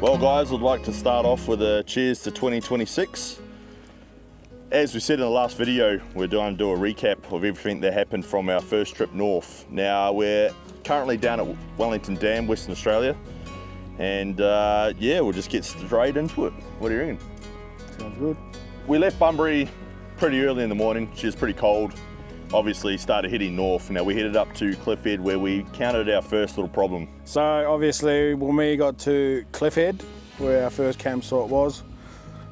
Well guys, I'd like to start off with a cheers to 2026. As we said in the last video, we're going to do a recap of everything that happened from our first trip north. Now we're currently down at Wellington Dam, Western Australia, and yeah, we'll just get straight into it. What do you reckon? Sounds good. We left Bunbury pretty early in the morning. She was pretty cold. Obviously started heading north. Now we headed up to Cliffhead where we encountered our first little problem. So obviously when we got to Cliffhead, where our first campsite was,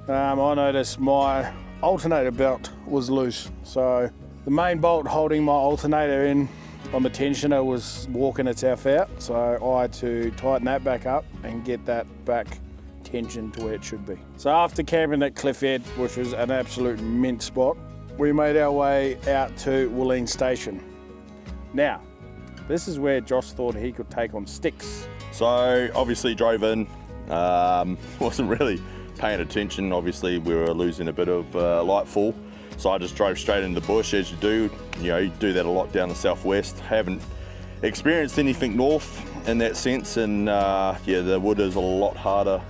I noticed my alternator belt was loose. So the main bolt holding my alternator in on the tensioner was walking itself out. So I had to tighten that back up and get that back tensioned to where it should be. So after camping at Cliffhead, which was an absolute mint spot, we made our way out to Yeeweon Station. Now, this is where Josh thought he could take on sticks. So obviously drove in, wasn't really paying attention. Obviously we were losing a bit of light fall. So I just drove straight into the bush as you do. You know, you do that a lot down the southwest. Haven't experienced anything north in that sense. And yeah, the wood is a lot harder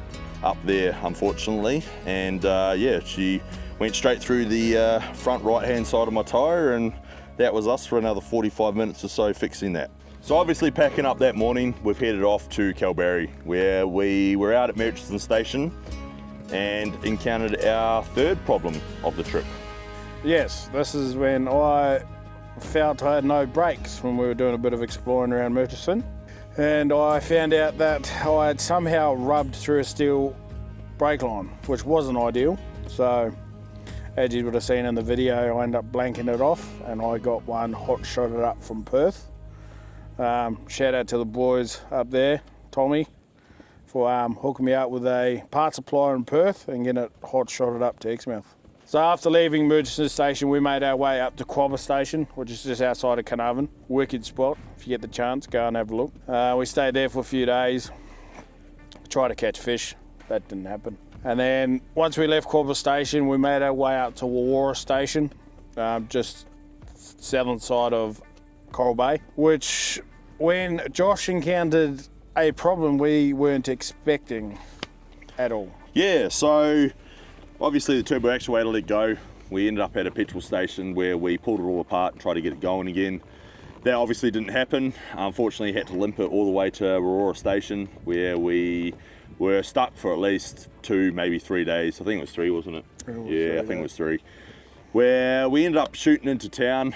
up there, unfortunately. And yeah, she went straight through the front right-hand side of my tyre, and that was us for another 45 minutes or so fixing that. So obviously packing up that morning, we've headed off to Kalbarri, where we were out at Murchison Station and encountered our third problem of the trip. Yes, this is when I felt I had no brakes when we were doing a bit of exploring around Murchison. And I found out that I had somehow rubbed through a steel brake line, which wasn't ideal. So as you would have seen in the video, I ended up blanking it off and I got one hot shotted up from Perth. Shout out to the boys up there, Tommy, for hooking me up with a part supplier in Perth and getting it hot shotted up to Exmouth. So after leaving Murchison Station, we made our way up to Quobba Station, which is just outside of Carnarvon. Wicked spot. If you get the chance, go and have a look. We stayed there for a few days, tried to catch fish. That didn't happen. And then once we left Quobba Station, we made our way out to Wawara Station, just southern side of Coral Bay, which when Josh encountered a problem we weren't expecting at all. Yeah, so obviously the turbo actuator let go. We ended up at a petrol station where we pulled it all apart and tried to get it going again. That obviously didn't happen. Unfortunately, had to limp it all the way to Wawara Station, where we were stuck for at least 2, maybe 3 days. I think it was 3, wasn't it? Yeah, I think it was 3. Where we ended up shooting into town,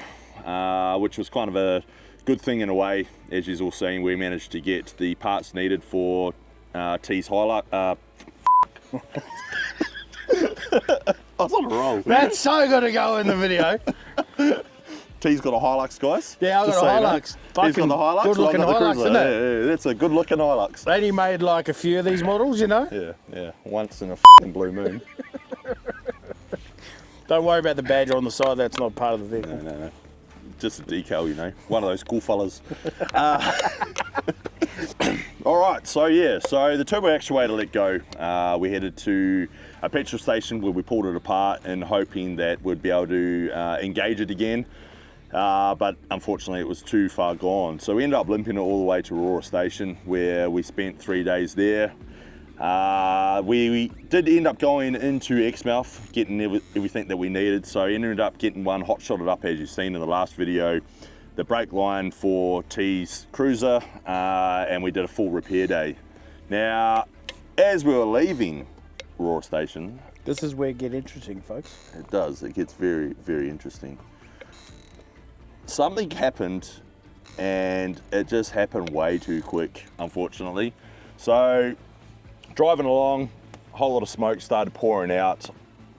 which was kind of a good thing in a way. As you've all seen, we managed to get the parts needed for T's Hilux. I was on a roll. That's so good to go in the video. T's got a Hilux, guys. Yeah, I've got a Hilux. He's got the Hilux. Good looking Hilux, isn't it? Yeah, that's a good looking Hilux. They only made like a few of these models, you know? Yeah, once in a blue moon. Don't worry about the badge on the side, that's not part of the vehicle. No. Just a decal, you know. One of those cool fellas. Alright, so yeah, so the turbo actuator let go. We headed to a petrol station where we pulled it apart and hoping that we'd be able to engage it again. But unfortunately it was too far gone. So we ended up limping it all the way to Wawara Station, where we spent 3 days there. We did end up going into Exmouth, getting everything that we needed. So we ended up getting one hot shotted up, as you've seen in the last video, the brake line for T's Cruiser, and we did a full repair day. Now, as we were leaving Wawara Station, this is where it gets interesting, folks. It does, it gets very, very interesting. Something happened, and it just happened way too quick, unfortunately. So, driving along, a whole lot of smoke started pouring out.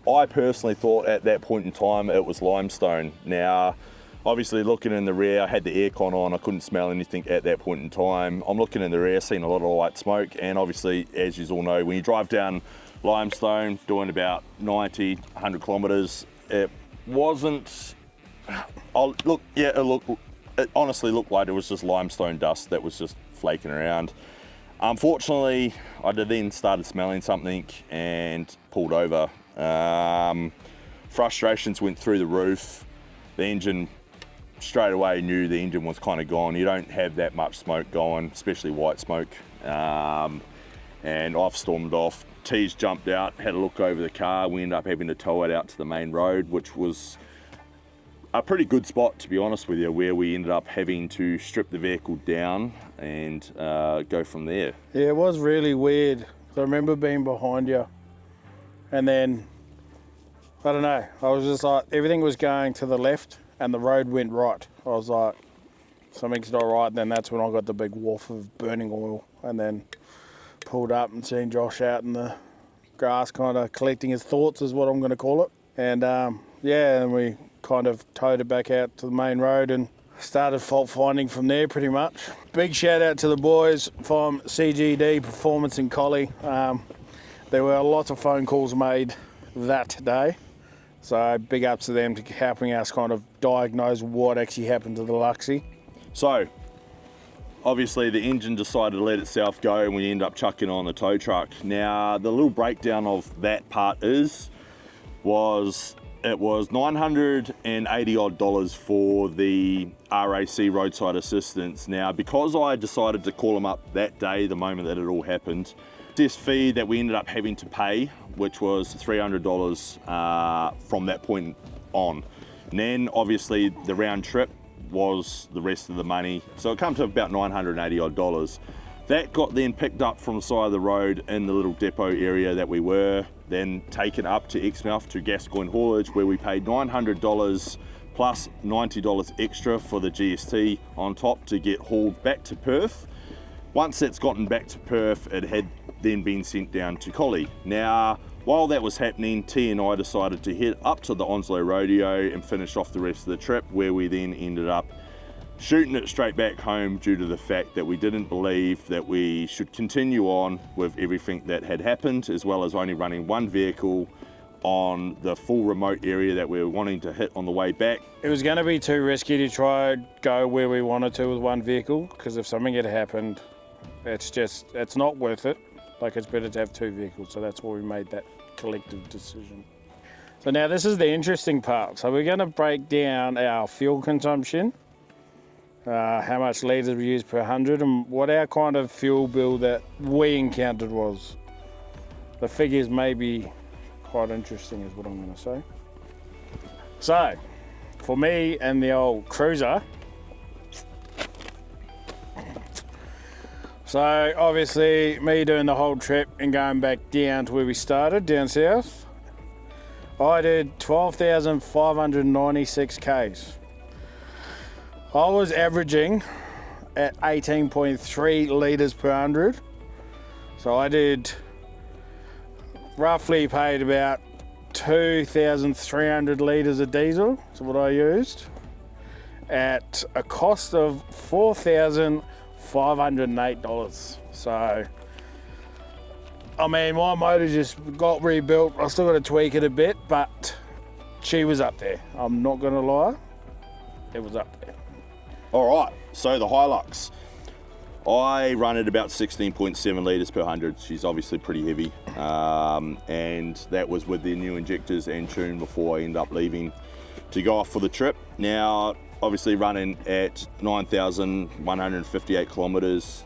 I personally thought at that point in time it was limestone. Now, obviously looking in the rear, I had the aircon on, I couldn't smell anything at that point in time. I'm looking in the rear, seeing a lot of white smoke, and obviously, as you all know, when you drive down limestone, doing about 90, 100 kilometers, it wasn't, it honestly looked like it was just limestone dust that was just flaking around. Unfortunately, I then started smelling something and pulled over. Frustrations went through the roof. The engine, straight away knew the engine was kind of gone. You don't have that much smoke going, especially white smoke. and I've stormed off. T's jumped out, had a look over the car. We ended up having to tow it out to the main road, which was a pretty good spot, to be honest with you, where we ended up having to strip the vehicle down and go from there. Yeah, it was really weird. I remember being behind you, and then, I don't know, I was just like, everything was going to the left and the road went right. I was like, something's not right. Then that's when I got the big whiff of burning oil, and then pulled up and seen Josh out in the grass kind of collecting his thoughts is what I'm going to call it. And yeah, and we kind of towed it back out to the main road and started fault finding from there pretty much. Big shout out to the boys from CGD Performance in Collie. There were lots of phone calls made that day. So big ups to them to helping us kind of diagnose what actually happened to the Luxie. So, obviously the engine decided to let itself go and we end up chucking on the tow truck. Now, the little breakdown of that part was $980 odd for the RAC roadside assistance. Now, because I decided to call them up that day, the moment that it all happened, this fee that we ended up having to pay, which was $300 from that point on. And then obviously the round trip was the rest of the money. So it comes to about $980 odd. That got then picked up from the side of the road in the little depot area that we were, then taken up to Exmouth to Gascoyne Haulage, where we paid $900 plus $90 extra for the GST on top to get hauled back to Perth. Once that's gotten back to Perth, it had then been sent down to Collie. Now, while that was happening, T and I decided to head up to the Onslow Rodeo and finish off the rest of the trip, where we then ended up shooting it straight back home due to the fact that we didn't believe that we should continue on with everything that had happened, as well as only running one vehicle on the full remote area that we were wanting to hit on the way back. It was going to be too risky to try and go where we wanted to with one vehicle, because if something had happened, it's not worth it. Like, it's better to have two vehicles, so that's why we made that collective decision. So now this is the interesting part. So we're going to break down our fuel consumption, how much litres we use per 100, and what our kind of fuel bill that we encountered was. The figures may be quite interesting is what I'm going to say. So, for me and the old cruiser, so obviously me doing the whole trip and going back down to where we started, down south, I did 12,596 Ks. I was averaging at 18.3 litres per 100. So I did roughly paid about 2,300 litres of diesel, that's what I used, at a cost of $4,508. So, I mean, my motor just got rebuilt. I still got to tweak it a bit, but she was up there. I'm not gonna lie, it was up there. All right, so the Hilux. I run at about 16.7 litres per 100. She's obviously pretty heavy. And that was with the new injectors and tune before I end up leaving to go off for the trip. Now, obviously running at 9,158 kilometres,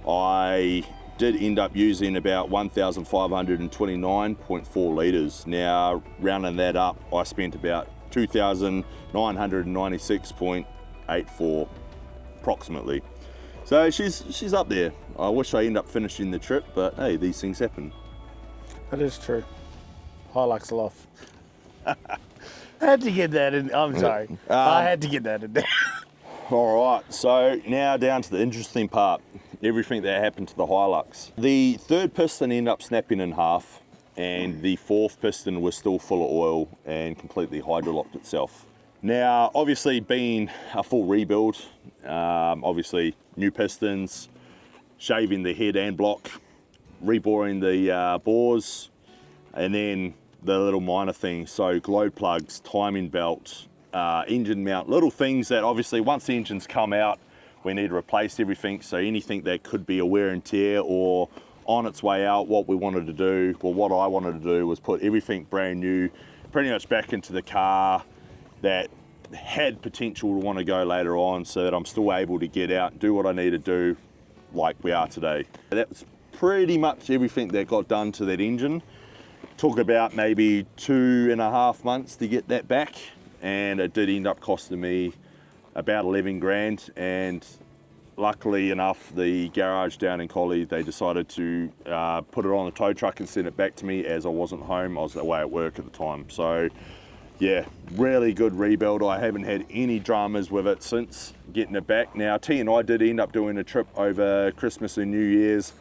I did end up using about 1,529.4 litres. Now, rounding that up, I spent about 2,996.84 approximately. So she's up there. I wish I end up finishing the trip, but hey, these things happen. That is true. Hilux off. I had to get that in. I'm sorry. I had to get that in there. All right, so now down to the interesting part. Everything that happened to the Hilux. The third piston ended up snapping in half, and the fourth piston was still full of oil and completely hydrolocked itself. Now, obviously being a full rebuild, obviously new pistons, shaving the head and block, reboring the bores, and then the little minor things, so globe plugs, timing belt, engine mount, little things that obviously once the engine's come out, we need to replace everything. So anything that could be a wear and tear or on its way out, what we wanted to do, well, what I wanted to do was put everything brand new, pretty much back into the car that had potential to want to go later on, so that I'm still able to get out and do what I need to do like we are today. That's pretty much everything that got done to that engine. Took about maybe 2.5 months to get that back, and it did end up costing me about 11 grand. And luckily enough, the garage down in Collie, they decided to put it on a tow truck and send it back to me as I wasn't home. I was away at work at the time. So yeah, really good rebuild. I haven't had any dramas with it since getting it back. Now, T and I did end up doing a trip over Christmas and New Year's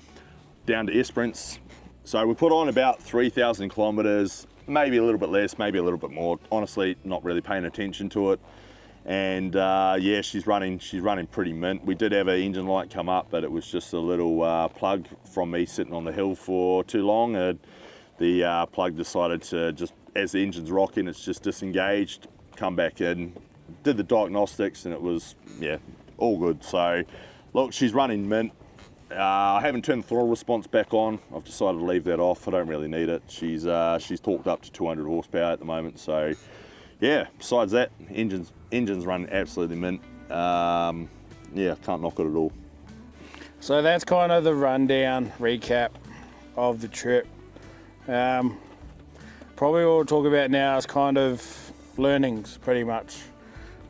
down to Esperance. So we put on about 3,000 kilometers, maybe a little bit less, maybe a little bit more. Honestly, not really paying attention to it. And yeah, she's running pretty mint. We did have an engine light come up, but it was just a little plug from me sitting on the hill for too long. And the plug decided to just, as the engine's rocking, it's just disengaged, come back in, did the diagnostics, and it was, yeah, all good. So look, she's running mint. I haven't turned the throttle response back on. I've decided to leave that off. I don't really need it. She's torqued up to 200 horsepower at the moment. So yeah, besides that, engine's running absolutely mint. Yeah, can't knock it at all. So that's kind of the rundown recap of the trip. Probably what we'll talk about now is kind of learnings, pretty much.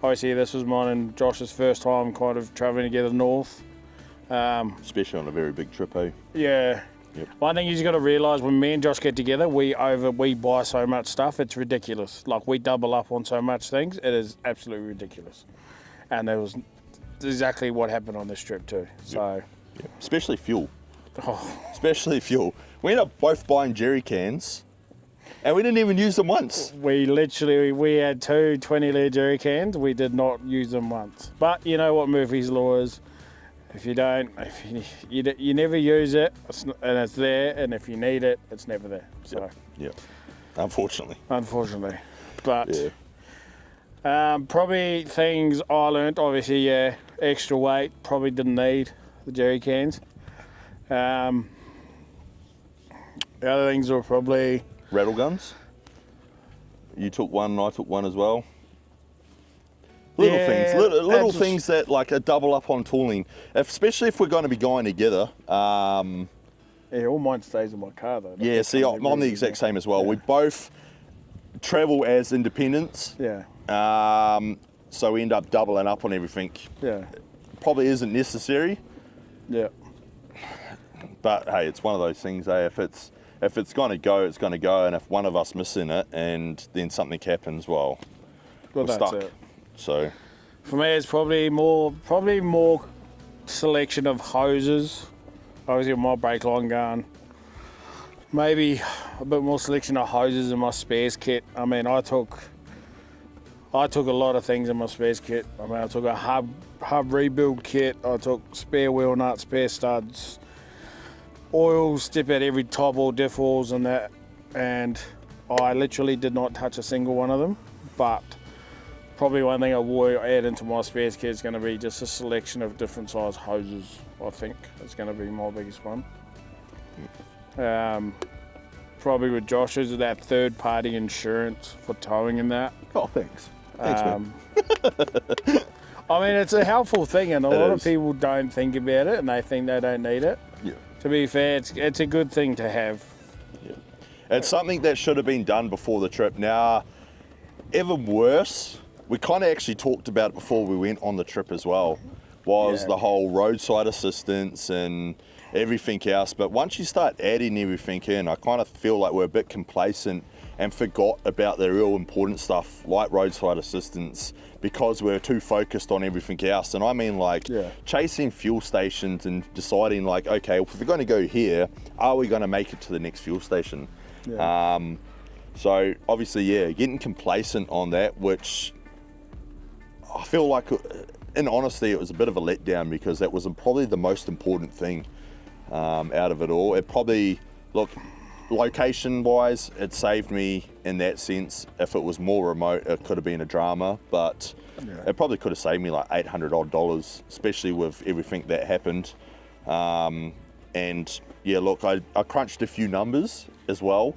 Obviously, this was mine and Josh's first time kind of travelling together north. Especially on a very big trip, eh? Yeah. Yep. One thing you just got to realise, when me and Josh get together, we buy so much stuff, it's ridiculous. Like, we double up on so much things, it is absolutely ridiculous. And that was exactly what happened on this trip too. So, yep. Especially fuel. Oh. Especially fuel. We ended up both buying jerry cans, and we didn't even use them once. We had two 20-litre jerry cans. We did not use them once. But you know what Murphy's Law is. If you don't, you never use it, and it's there, and if you need it, it's never there. So, yep. Unfortunately. But yeah. Probably things I learnt, obviously, yeah, extra weight, probably didn't need the jerry cans. The other things were probably rattle guns. You took one, and I took one as well. Little things that like a double up on tooling, especially if we're going to be going together. Yeah, all mine stays in my car though. Yeah, see, I'm the exact same as well. Yeah. We both travel as independents. Yeah. So we end up doubling up on everything. Yeah. Probably isn't necessary. Yeah. But hey, it's one of those things, eh? If it's going to go, it's going to go, and if one of us miss in it and then something happens, well we're that's stuck. It. So for me, it's probably more selection of hoses. Obviously, my brake line gun. Maybe a bit more selection of hoses in my spares kit. I mean, I took a lot of things in my spares kit. I mean, I took a hub rebuild kit. I took spare wheel nuts, spare studs, oils, dip out every top or diff oils and that. And I literally did not touch a single one of them. But probably one thing I will add into my spares kit is going to be just a selection of different size hoses. I think it's going to be my biggest one. Probably with Josh's, that third-party insurance for towing and that. Oh, thanks. Man. I mean, it's a helpful thing, and a lot of people don't think about it, and they think they don't need it. Yeah. To be fair, it's a good thing to have. Yeah. It's something that should have been done before the trip. Now, even worse, we kind of actually talked about it before we went on the trip as well, was the whole roadside assistance and everything else. But once you start adding everything in, I kind of feel like we're a bit complacent and forgot about the real important stuff like roadside assistance because we're too focused on everything else. And I mean like chasing fuel stations and deciding like, okay, if we're going to go here, are we going to make it to the next fuel station? Yeah. So obviously, getting complacent on that, which I feel like, in honesty, it was a bit of a letdown because that was probably the most important thing out of it all. It probably, look, location-wise, it saved me in that sense. If it was more remote, it could have been a drama, but it probably could have saved me like $800 odd, especially with everything that happened. And yeah, look, I crunched a few numbers as well.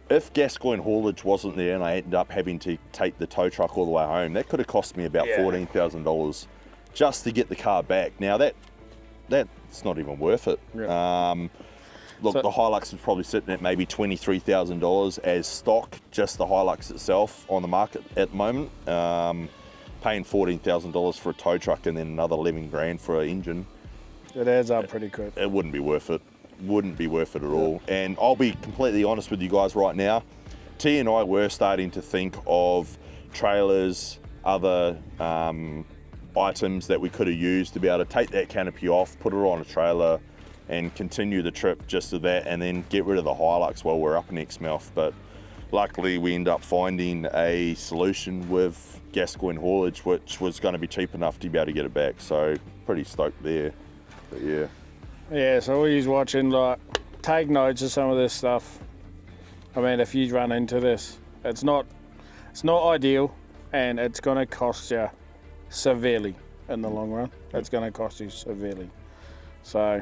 If Gascoyne haulage wasn't there and I ended up having to take the tow truck all the way home, that could have cost me about $14,000 just to get the car back. Now that's not even worth it. Look, So- the Hilux is probably sitting at maybe $23,000 as stock, just the Hilux itself on the market at the moment. Paying $14,000 for a tow truck and then another 11 grand for an engine. It adds up pretty quick. It wouldn't be worth it. Wouldn't be worth it at all. And I'll be completely honest with you guys right now. T and I were starting to think of trailers, other items that we could have used to be able to take that canopy off, put it on a trailer, and continue the trip just to that, and then get rid of the Hilux while we're up in Exmouth. But luckily we end up finding a solution with Gascoigne Haulage, which was going to be cheap enough to be able to get it back. So pretty stoked there. But yeah. Yeah, so all you's watching, like, take notes of some of this stuff. I mean, if you run into this, it's not ideal, and it's going to cost you severely in the long run. It's going to cost you severely. So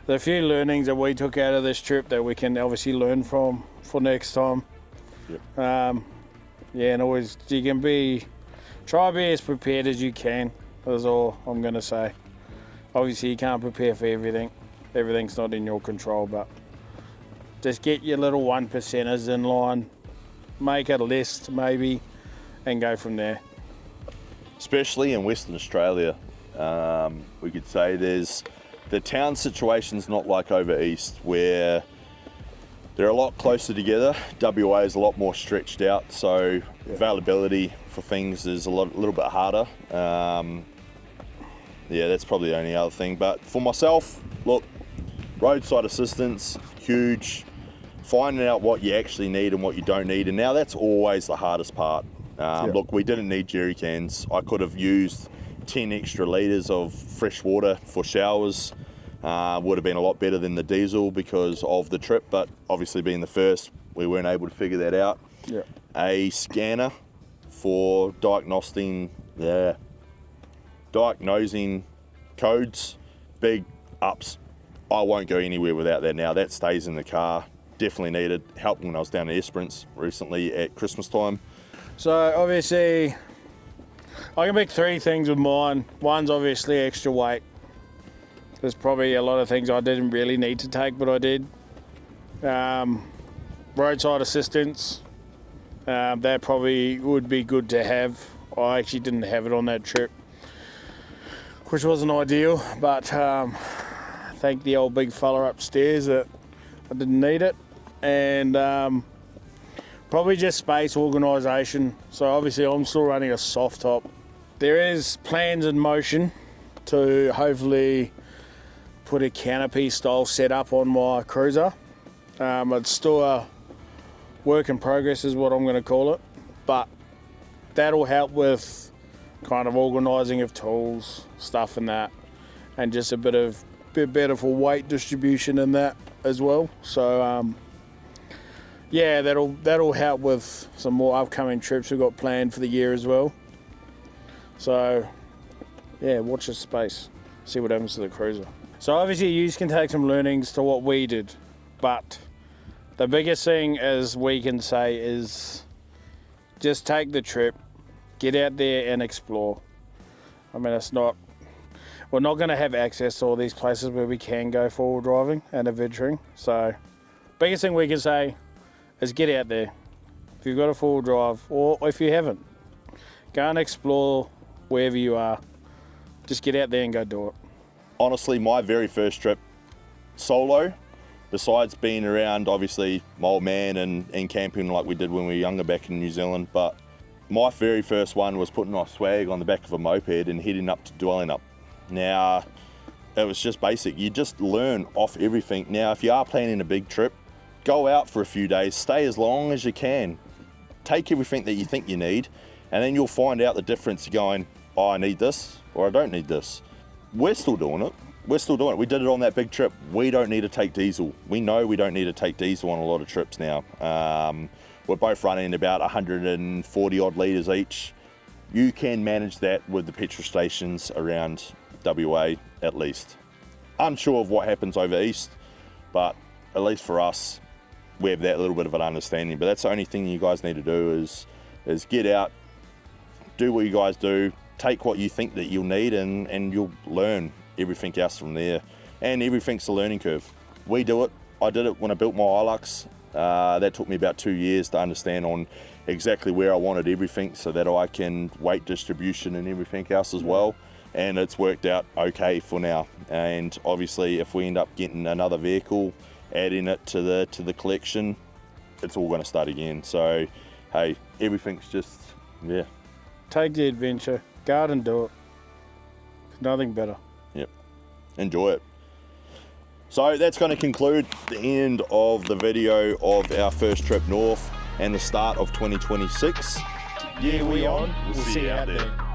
the few learnings that we took out of this trip that we can obviously learn from for next time. Yep. Yeah, and always try to be as prepared as you can. That's all I'm going to say. Obviously, you can't prepare for everything. Everything's not in your control, but just get your little 1%ers in line, make a list maybe, and go from there. Especially in Western Australia, we could say the town situation's not like over east, where they're a lot closer together. WA is a lot more stretched out, so availability for things is a little bit harder. Yeah, that's probably the only other thing. But for myself, look, roadside assistance, huge. Finding out what you actually need and what you don't need, and now that's always the hardest part. Look, we didn't need jerry cans. I could have used 10 extra litres of fresh water for showers. Would have been a lot better than the diesel because of the trip, but obviously being the first, we weren't able to figure that out. Yeah. A scanner for diagnosing codes, big ups. I won't go anywhere without that now. That stays in the car. Definitely needed. Helped when I was down at Esperance recently at Christmas time. So obviously, I can pick three things with mine. One's obviously extra weight. There's probably a lot of things I didn't really need to take, but I did. Roadside assistance, that probably would be good to have. I actually didn't have it on that trip, which wasn't ideal, but thank the old big fella upstairs that I didn't need it. And probably just space organisation. So obviously I'm still running a soft top. There is plans in motion to hopefully put a canopy style setup on my cruiser. It's still a work in progress is what I'm going to call it, but that'll help with kind of organising of tools, stuff and that, and just a bit better for weight distribution in that as well. So yeah, that'll help with some more upcoming trips we've got planned for the year as well. So yeah, watch this space, see what happens to the cruiser. So obviously you can take some learnings to what we did, but the biggest thing as we can say is just take the trip, get out there and explore. I mean, we're not going to have access to all these places where we can go forward driving and adventuring. So biggest thing we can say is get out there. If you've got a four-wheel drive, or if you haven't, go and explore wherever you are. Just get out there and go do it. Honestly, my very first trip solo, besides being around obviously my old man and camping like we did when we were younger back in New Zealand, but my very first one was putting my swag on the back of a moped and heading up to Dwellingup. Now, it was just basic. You just learn off everything. Now, if you are planning a big trip, go out for a few days, stay as long as you can. Take everything that you think you need, and then you'll find out the difference going, oh, I need this, or I don't need this. We're still doing it. We did it on that big trip. We don't need to take diesel. We know we don't need to take diesel on a lot of trips now. We're both running about 140 odd litres each. You can manage that with the petrol stations around WA at least. Unsure of what happens over east, but at least for us, we have that little bit of an understanding. But that's the only thing you guys need to do is get out, do what you guys do, take what you think that you'll need, and you'll learn everything else from there. And everything's a learning curve. we do it. I did it when I built my Hilux. That took me about 2 years to understand on exactly where I wanted everything so that I can weight distribution and everything else as well. And it's worked out okay for now. And obviously if we end up getting another vehicle, adding it to the collection, it's all going to start again. So hey, everything's just, yeah. Take the adventure, go out and do it. There's nothing better. Yep, enjoy it. So that's going to conclude the end of the video of our first trip north and the start of 2026. Yeeweon, we'll see you out there.